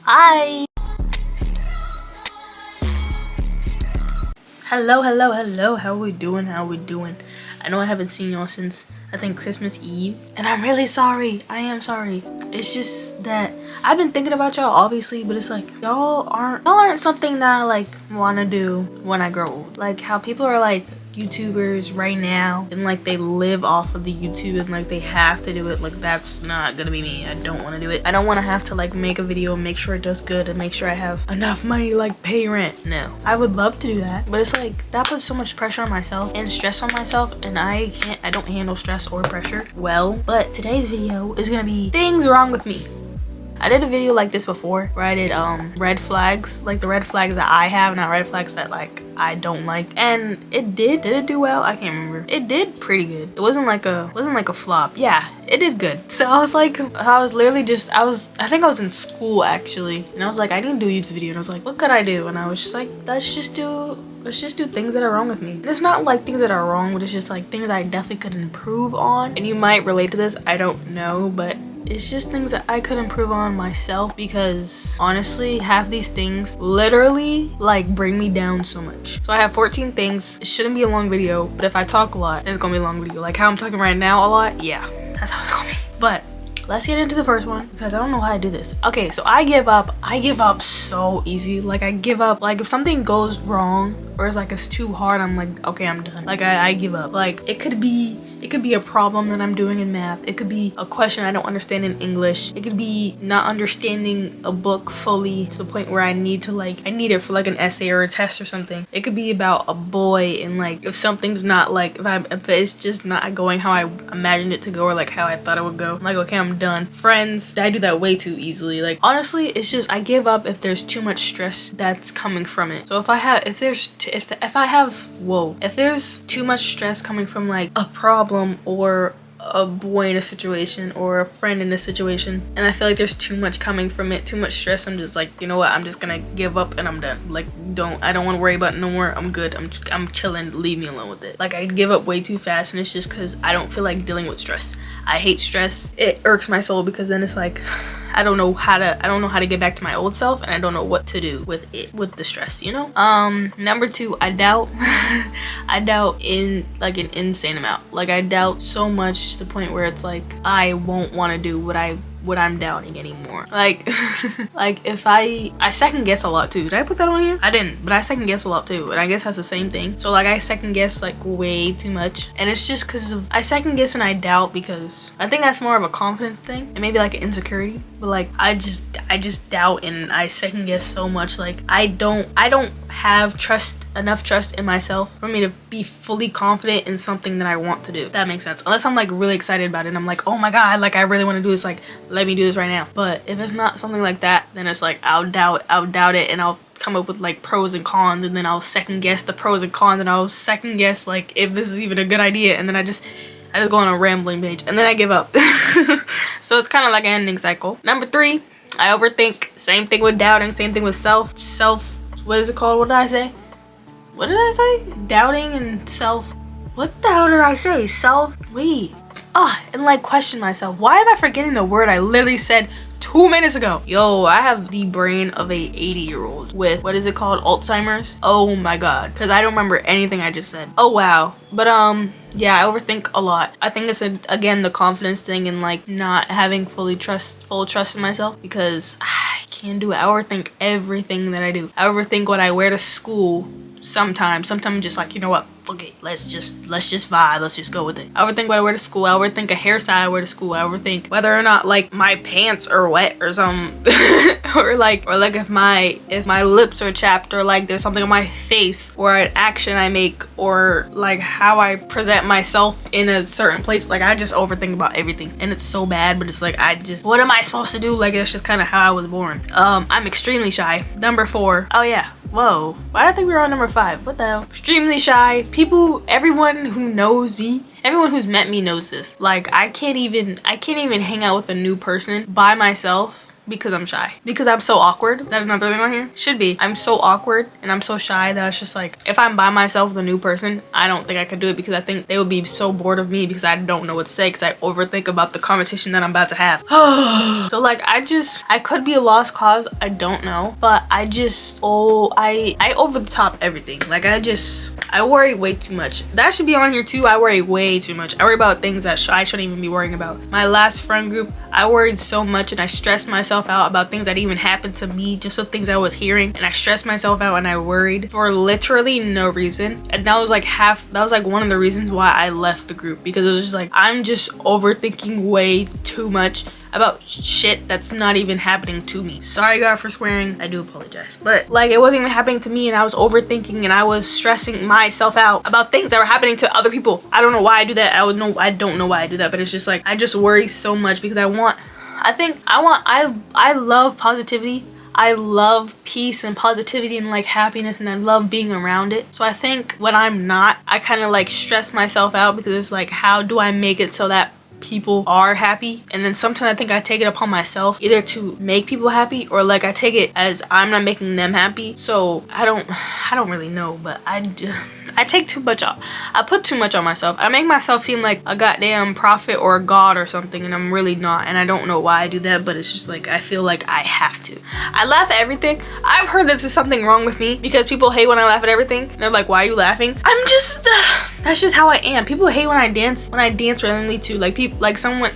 Hi! Hello, how we doing? I know I haven't seen y'all since I think Christmas Eve, and I'm really sorry. I am sorry. It's just that I've been thinking about y'all, obviously, but it's like y'all aren't something that I like want to do when I grow old. Like how people are like YouTubers right now and like they live off of the YouTube and like they have to do it. Like that's not gonna be me. I don't want to do it. I don't want to have to like make a video and make sure it does good and make sure I have enough money to like pay rent. No, I would love to do that, but it's like that puts so much pressure on myself and stress on myself, and I don't handle stress or pressure well. But today's video is gonna be things wrong with me. I did a video like this before where I did red flags, like the red flags that I have, not red flags that like I don't like, and did it do well? I can't remember. It did pretty good. It wasn't like a flop. Yeah, it did good. So I was like, I think I was in school actually, and I was like, I need to do a YouTube video, and I was like, what could I do? And I was just like, let's just do things that are wrong with me. And it's not like things that are wrong, but it's just like things that I definitely could improve on. And you might relate to this, I don't know, but it's just things that I could improve on myself, because honestly half these things literally like bring me down so much. So I have 14 things. It shouldn't be a long video, but if I talk a lot then it's gonna be a long video. Like how I'm talking right now a lot, yeah, that's how it's gonna be. But let's get into the first one, because I don't know how to do this. Okay, so I give up so easy. Like I give up, like if something goes wrong or it's like it's too hard, I'm like, okay, I'm done. Like I give up. Like it could be a problem that I'm doing in math. It could be a question I don't understand in English. It could be not understanding a book fully to the point where I need it for like an essay or a test or something. It could be about a boy, and like if something's not like, if it's just not going how I imagined it to go or like how I thought it would go, I'm like, okay, I'm done. Friends, I do that way too easily. Like honestly, it's just I give up if there's too much stress that's coming from it. So if there's too much stress coming from like a problem or a boy in a situation or a friend in a situation, and I feel like there's too much coming from it, too much stress, I'm just like, you know what, I'm just gonna give up and I'm done. Like I don't want to worry about it no more. I'm good. I'm chilling. Leave me alone with it. Like I give up way too fast, and it's just because I don't feel like dealing with stress. I hate stress. It irks my soul, because then it's like I don't know how to get back to my old self, and I don't know what to do with the stress, you know? Number 2, I doubt I doubt in like an insane amount. Like I doubt so much to the point where it's like I won't want to do what I'm doubting anymore. Like like if I second guess a lot too. Did I put that on here? I didn't, but I second guess a lot too, and I guess that's the same thing. So like I second guess like way too much, and it's just because of I second guess and I doubt, because I think that's more of a confidence thing and maybe like an insecurity. But like I just doubt and I second guess so much. Like I don't have enough trust in myself for me to be fully confident in something that I want to do, if that makes sense. Unless I'm like really excited about it and I'm like, oh my god, like I really want to do this, like let me do this right now. But if it's not something like that, then it's like I'll doubt it, and I'll come up with like pros and cons, and then I'll second guess the pros and cons, and I'll second guess like if this is even a good idea, and then I just go on a rambling page, and then I give up. So it's kind of like an ending cycle. Number 3, I overthink. Same thing with doubting, same thing with self, what is it called? What did I say? Doubting and self, what the hell did I say? And like question myself. Why am I forgetting the word I literally said 2 minutes ago? Yo, I have the brain of a 80-year-old with, what is it called, Alzheimer's? Oh my god, because I don't remember anything I just said. Oh wow. But yeah, I overthink a lot. I think it's again the confidence thing, and like not having full trust in myself, because I can't do it. I overthink everything that I do. I overthink what I wear to school. Sometimes just like, you know what, okay, let's just vibe, let's just go with it. I overthink what I wear to school. I overthink a hairstyle I wear to school. I overthink whether or not like my pants are wet or something. or like if my lips are chapped, or like there's something on my face, or an action I make, or like how I present myself in a certain place. Like I just overthink about everything, and it's so bad, but it's like what am I supposed to do? Like that's just kind of how I was born. I'm extremely shy. Number 4. Oh yeah. Whoa, why did I think we were on number 5? What the hell? Extremely shy. Everyone who knows me, everyone who's met me knows this. Like I can't even hang out with a new person by myself because I'm shy. Because I'm so awkward. Is that another thing on here? Should be. I'm so awkward and I'm so shy that it's just like, if I'm by myself with a new person, I don't think I could do it because I think they would be so bored of me because I don't know what to say because I overthink about the conversation that I'm about to have. So like, I could be a lost cause. I don't know. But I just, I over the top everything. Like I worry way too much. That should be on here too. I worry way too much. I worry about things that I shouldn't even be worrying about. My last friend group, I worried so much and I stressed myself out about things that even happened to me, just of things I was hearing, and I stressed myself out and I worried for literally no reason. And that was like one of the reasons why I left the group, because it was just like, I'm just overthinking way too much about shit that's not even happening to me. Sorry God for swearing, I do apologize. But like, it wasn't even happening to me and I was overthinking and I was stressing myself out about things that were happening to other people. I don't know why I do that. I don't know why I do that, but it's just like, I just worry so much because I love positivity. I love peace and positivity and like happiness, and I love being around it. So I think when I'm not, I kind of like stress myself out because it's like, how do I make it so that people are happy? And then sometimes I think I take it upon myself either to make people happy, or like I take it as I'm not making them happy. So I don't really know, but I take too much off. I put too much on myself. I make myself seem like a goddamn prophet or a god or something, and I'm really not. And I don't know why I do that, but it's just like, I feel like I have to. I laugh at everything. I've heard that there's something wrong with me because people hate when I laugh at everything. And they're like, why are you laughing? I'm just, that's just how I am. People hate when I dance randomly too. Like someone,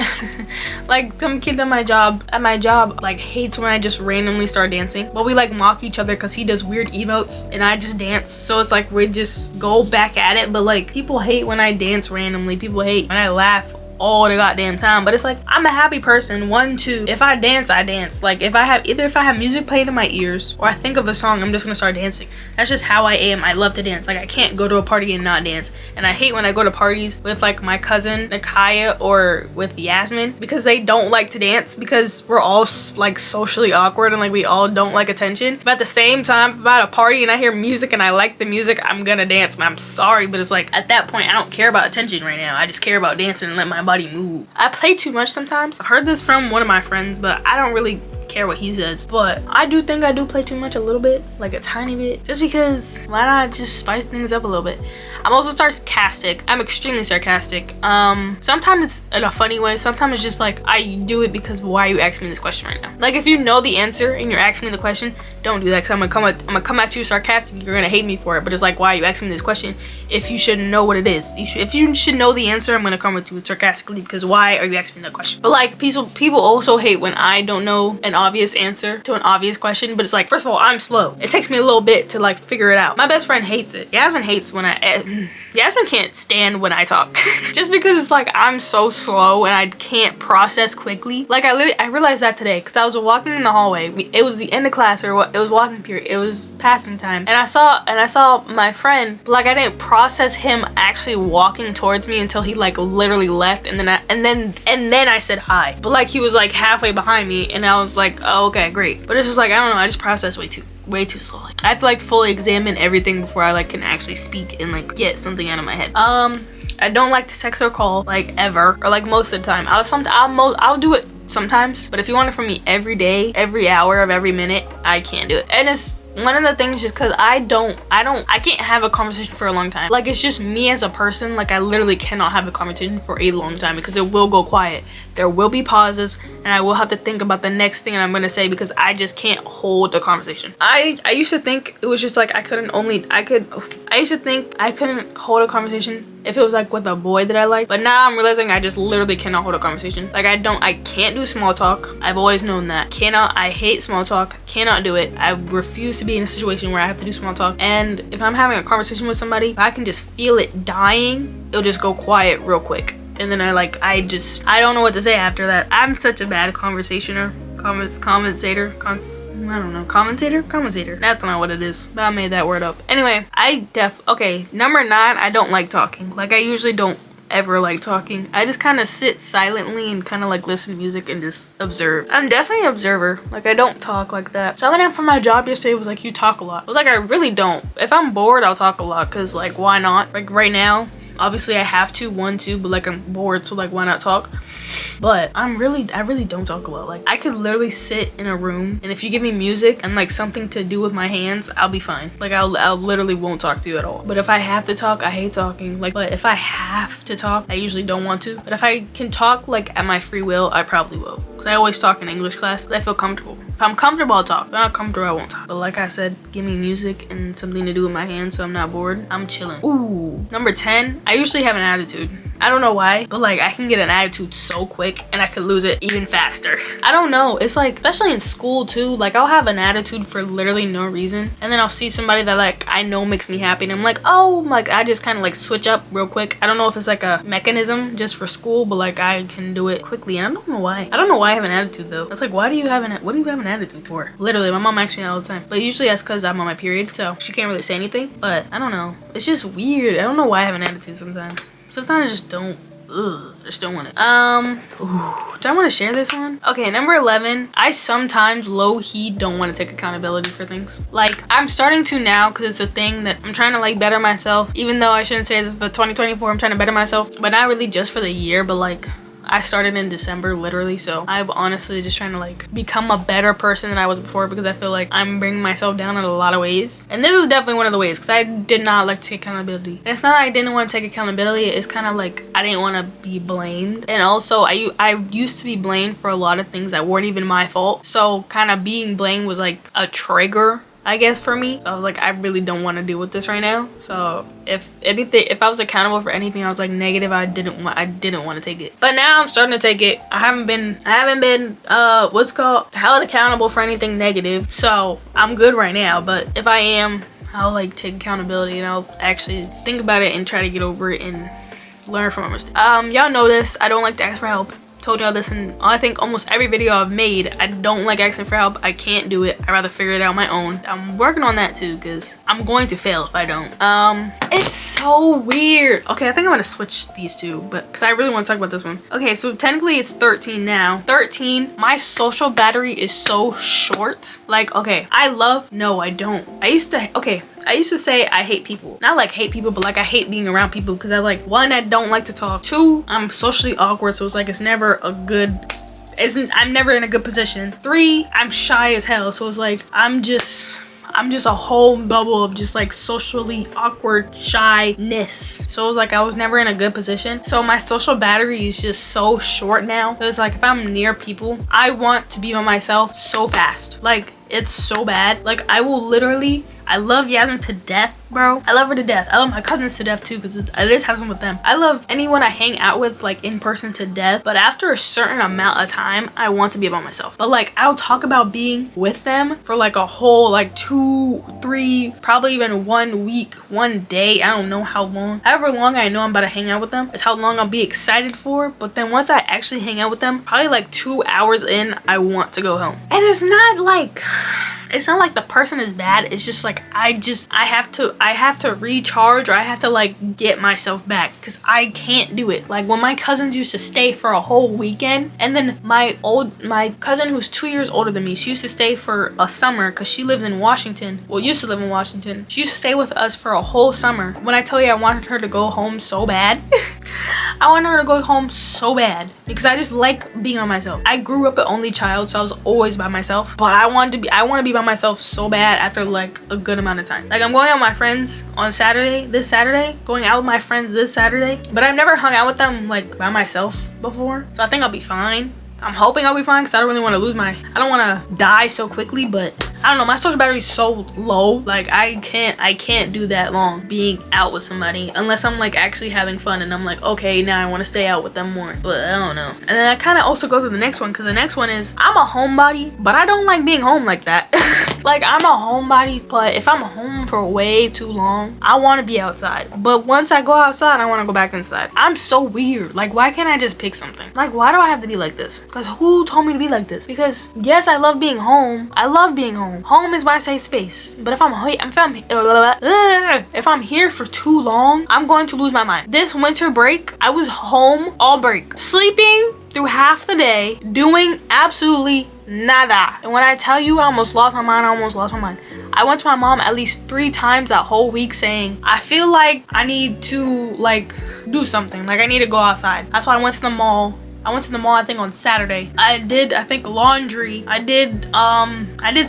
like some kids at my job like hates when I just randomly start dancing. But we like mock each other because he does weird emotes and I just dance. So it's like, we just go back at it. But like, people hate when I dance randomly. People hate when I laugh all the goddamn time. But it's like, I'm a happy person. 1, 2, if I dance, I dance. Like if I have music playing in my ears or I think of a song, I'm just gonna start dancing. That's just how I am. I love to dance. Like I can't go to a party and not dance. And I hate when I go to parties with like my cousin Nakaya or with Yasmin, because they don't like to dance because we're all like socially awkward and like we all don't like attention. But at the same time, if I'm at a party and I hear music and I like the music, I'm gonna dance. And I'm sorry, but it's like, at that point I don't care about attention right now. I just care about dancing and let my body move. I play too much sometimes. I've heard this from one of my friends, but I don't really care what he says. But I do think I do play too much a little bit, like a tiny bit, just because why not just spice things up a little bit. I'm also sarcastic. I'm extremely sarcastic. Sometimes it's in a funny way. Sometimes it's just like, I do it because why are you asking me this question right now? Like if you know the answer and you're asking me the question, don't do that, because I'm gonna come at you sarcastic. You're gonna hate me for it. But it's like, why are you asking me this question if you should know what it is? If you should know the answer, I'm gonna come at you sarcastically because why are you asking me that question? But like, people also hate when I don't know an obvious answer to an obvious question. But it's like, first of all, I'm slow. It takes me a little bit to like figure it out. My best friend hates it. Yasmin hates when Yasmin can't stand when I talk just because it's like, I'm so slow and I can't process quickly. Like I realized that today because I was walking in the hallway. It was the end of class, or what? It was walking period. It was passing time, and I saw my friend, but like I didn't process him actually walking towards me until he like literally left, and then I said hi. But like he was like halfway behind me, and I was like, oh, okay, great. But it's just like, I don't know, I just processed way too slowly. I have to like fully examine everything before I like can actually speak and like get something out of my head. I don't like to text or call like ever, or like most of the time. I'll do it sometimes, but if you want it from me every day, every hour of every minute, I can't do it. And it's one of the things just because I can't have a conversation for a long time. Like it's just me as a person. Like I literally cannot have a conversation for a long time because it will go quiet. There will be pauses and I will have to think about the next thing I'm gonna say because I just can't hold the conversation. I used to think it was just like I used to think I couldn't hold a conversation if it was like with a boy that I like, but now I'm realizing I just literally cannot hold a conversation. Like I can't do small talk. I've always known that. I hate small talk. Cannot do it. I refuse to be in a situation where I have to do small talk. And if I'm having a conversation with somebody, if I can just feel it dying, it'll just go quiet real quick. And then I don't know what to say after that. I'm such a bad conversationer. Commentator. That's not what it is, but I made that word up. Anyway, okay, number 9, I don't like talking. Like I usually don't ever like talking. I just kind of sit silently and kind of like listen to music and just observe. I'm definitely an observer. Like I don't talk like that. Someone out from my job yesterday was like, you talk a lot. I was like, I really don't. If I'm bored, I'll talk a lot because like, why not? Like right now, Obviously I have to want to, but like I'm bored, so like why not talk? But I really don't talk a lot. Like I could literally sit in a room, and if you give me music and like something to do with my hands, I'll be fine. Like I'll literally won't talk to you at all. But if I have to talk, I hate talking. Like, but if I have to talk, I usually don't want to. But if I can talk like at my free will, I probably will. Cause I always talk in English class. I feel comfortable. If I'm comfortable, I'll talk. If I'm not comfortable, I won't talk. But like I said, give me music and something to do with my hands so I'm not bored. I'm chilling. Ooh, number 10. I usually have an attitude. I don't know why, but like I can get an attitude so quick and I could lose it even faster. I don't know. It's like, especially in school too, like I'll have an attitude for literally no reason. And then I'll see somebody that like I know makes me happy and I'm like, oh, like I just kind of like switch up real quick. I don't know if it's like a mechanism just for school, but like I can do it quickly. And I don't know why. I don't know why I have an attitude though. It's like, what do you have an attitude for? Literally, my mom asks me that all the time. But usually that's because I'm on my period, so she can't really say anything. But I don't know. It's just weird. I don't know why I have an attitude sometimes. Sometimes I just don't. Ugh, I just don't want it. Ooh, do I want to share this one? Okay, number 11. I sometimes low-key don't want to take accountability for things. Like, I'm starting to now because it's a thing that I'm trying to like better myself. Even though I shouldn't say this, but 2024, I'm trying to better myself. But not really just for the year, but like I started in December literally, so I'm honestly just trying to like become a better person than I was before because I feel like I'm bringing myself down in a lot of ways. And this was definitely one of the ways because I did not like to take accountability. And it's not that I didn't want to take accountability, it's kind of like I didn't want to be blamed. And also I used to be blamed for a lot of things that weren't even my fault, so kind of being blamed was like a trigger, I guess, for me. So I was like, I really don't want to deal with this right now. So if I was accountable for anything I was like negative, I didn't want to take it. But now I'm starting to take it. I haven't been what's called held accountable for anything negative, so I'm good right now. But if I am, I'll like take accountability and I'll actually think about it and try to get over it and learn from my mistakes. Y'all know this, I don't like to ask for help. Told y'all this in I think almost every video I've made. I don't like asking for help. I can't do it. I'd rather figure it out on my own. I'm working on that too because I'm going to fail if I don't. It's so weird. Okay, I think I'm gonna switch these two, but because I really want to talk about this one. Okay, so technically it's 13 now. 13, my social battery is so short. Like, okay, no, I don't. I used to say I hate people. Not like hate people, but like I hate being around people because I like, one, I don't like to talk. Two, I'm socially awkward, so it's like it's never a good, I'm never in a good position. 3, I'm shy as hell, so it's like I'm just a whole bubble of just like socially awkward shyness. So it was like I was never in a good position. So my social battery is just so short now. So it's like if I'm near people, I want to be by myself so fast. Like it's so bad. Like I will literally, I love Yasmin to death, bro. I love her to death. I love my cousins to death too because I just have some with them. I love anyone I hang out with like in person to death. But after a certain amount of time, I want to be by myself. But like I'll talk about being with them for like a whole like 2, 3, probably even 1 week, 1 day. I don't know how long. However long I know I'm about to hang out with them is how long I'll be excited for. But then once I actually hang out with them, probably like 2 hours in, I want to go home. And it's not like the person is bad. It's just like I have to recharge, or I have to like get myself back because I can't do it. Like when my cousins used to stay for a whole weekend, and then my cousin who's 2 years older than me, she used to stay for a summer because she lives in Washington. Well, used to live in Washington. She used to stay with us for a whole summer. When I tell you I wanted her to go home so bad, I wanted her to go home so bad because I just like being by myself. I grew up an only child, so I was always by myself. But I want to be by myself so bad after like a good amount of time. Like I'm going out with my friends on this Saturday, going out with my friends this Saturday, but I've never hung out with them like by myself before, so I think I'll be fine. I'm hoping I'll be fine because I don't really want to I don't want to die so quickly, but I don't know, my social battery is so low. Like I can't do that long being out with somebody unless I'm like actually having fun and I'm like, okay, now I want to stay out with them more. But I don't know. And then that kind of also goes to the next one because the next one is I'm a homebody, but I don't like being home like that. Like I'm a homebody, but if I'm home for way too long, I want to be outside. But once I go outside, I want to go back inside. I'm so weird. Like why can't I just pick something? Like why do I have to be like this? Because who told me to be like this? Because yes, I love being home. I love being home. Home is my safe space. But if I'm here for too long, I'm going to lose my mind. This winter break, I was home all break, sleeping through half the day, doing absolutely nada. And when I tell you I almost lost my mind, I almost lost my mind. I went to my mom at least 3 times that whole week saying, I feel like I need to like do something. Like I need to go outside. That's why I went to the mall. I think on Saturday. I think laundry. I did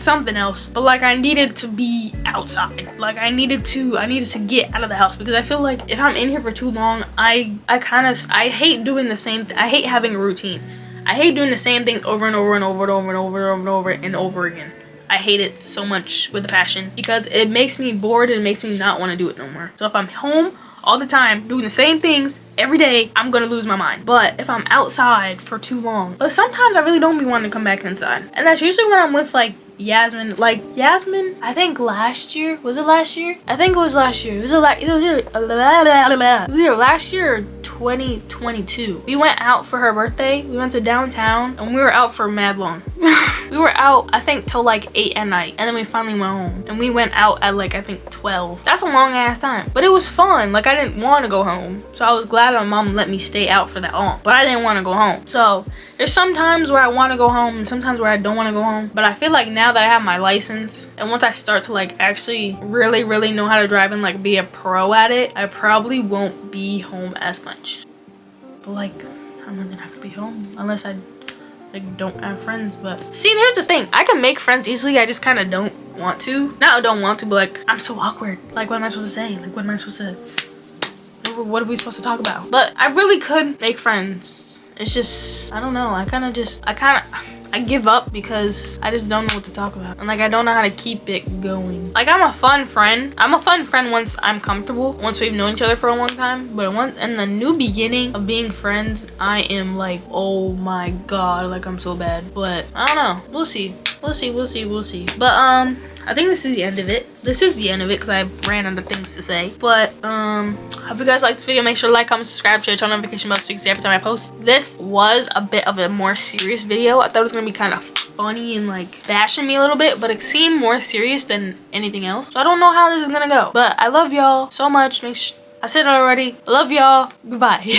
something else. But like I needed to be outside. Like I needed to get out of the house, because I feel like if I'm in here for too long, I hate doing the same thing. I hate having a routine. I hate doing the same thing over and over and over and over and over and over and over again. I hate it so much with a passion, because it makes me bored and it makes me not want to do it no more. So if I'm home all the time doing the same things every day, I'm gonna lose my mind. But if I'm outside for too long, but sometimes I really don't be wanting to come back inside, and that's usually when I'm with like Yasmin. Like Yasmin, I think last year, was it last year? I think it was last year. It was either last year or 2022. We went out for her birthday. We went to downtown and we were out for mad long. We were out I think till like 8 at night, and then we finally went home, and we went out at like I think 12. That's a long ass time, but it was fun. Like I didn't want to go home, so I was glad my mom let me stay out for that long, but I didn't want to go home. So there's some times where I want to go home and sometimes where I don't want to go home. But I feel like now that I have my license, and once I start to like actually really know how to drive and like be a pro at it, I probably won't be home as much. But like I'm not gonna have to be home unless I like don't have friends. But see, there's the thing, I can make friends easily. I just kind of don't want to. Not don't want to, but like I'm so awkward. Like what am I supposed to say? Like what am I supposed to, what are we supposed to talk about? But I really could make friends. It's just, I don't know. I give up because I just don't know what to talk about. And like, I don't know how to keep it going. Like, I'm a fun friend. I'm a fun friend once I'm comfortable, once we've known each other for a long time. But once in the new beginning of being friends, I am like, oh my God, like I'm so bad. But I don't know. We'll see. We'll see. But I think this is the end of it. This is the end of it because I ran out of things to say. But hope you guys liked this video. Make sure to like, comment, subscribe, share, turn on notification bell so you can see every time I post. This was a bit of a more serious video. I thought it was gonna be kind of funny and like bashing me a little bit, but it seemed more serious than anything else. So I don't know how this is gonna go. But I love y'all so much. I said it already. I love y'all. Goodbye.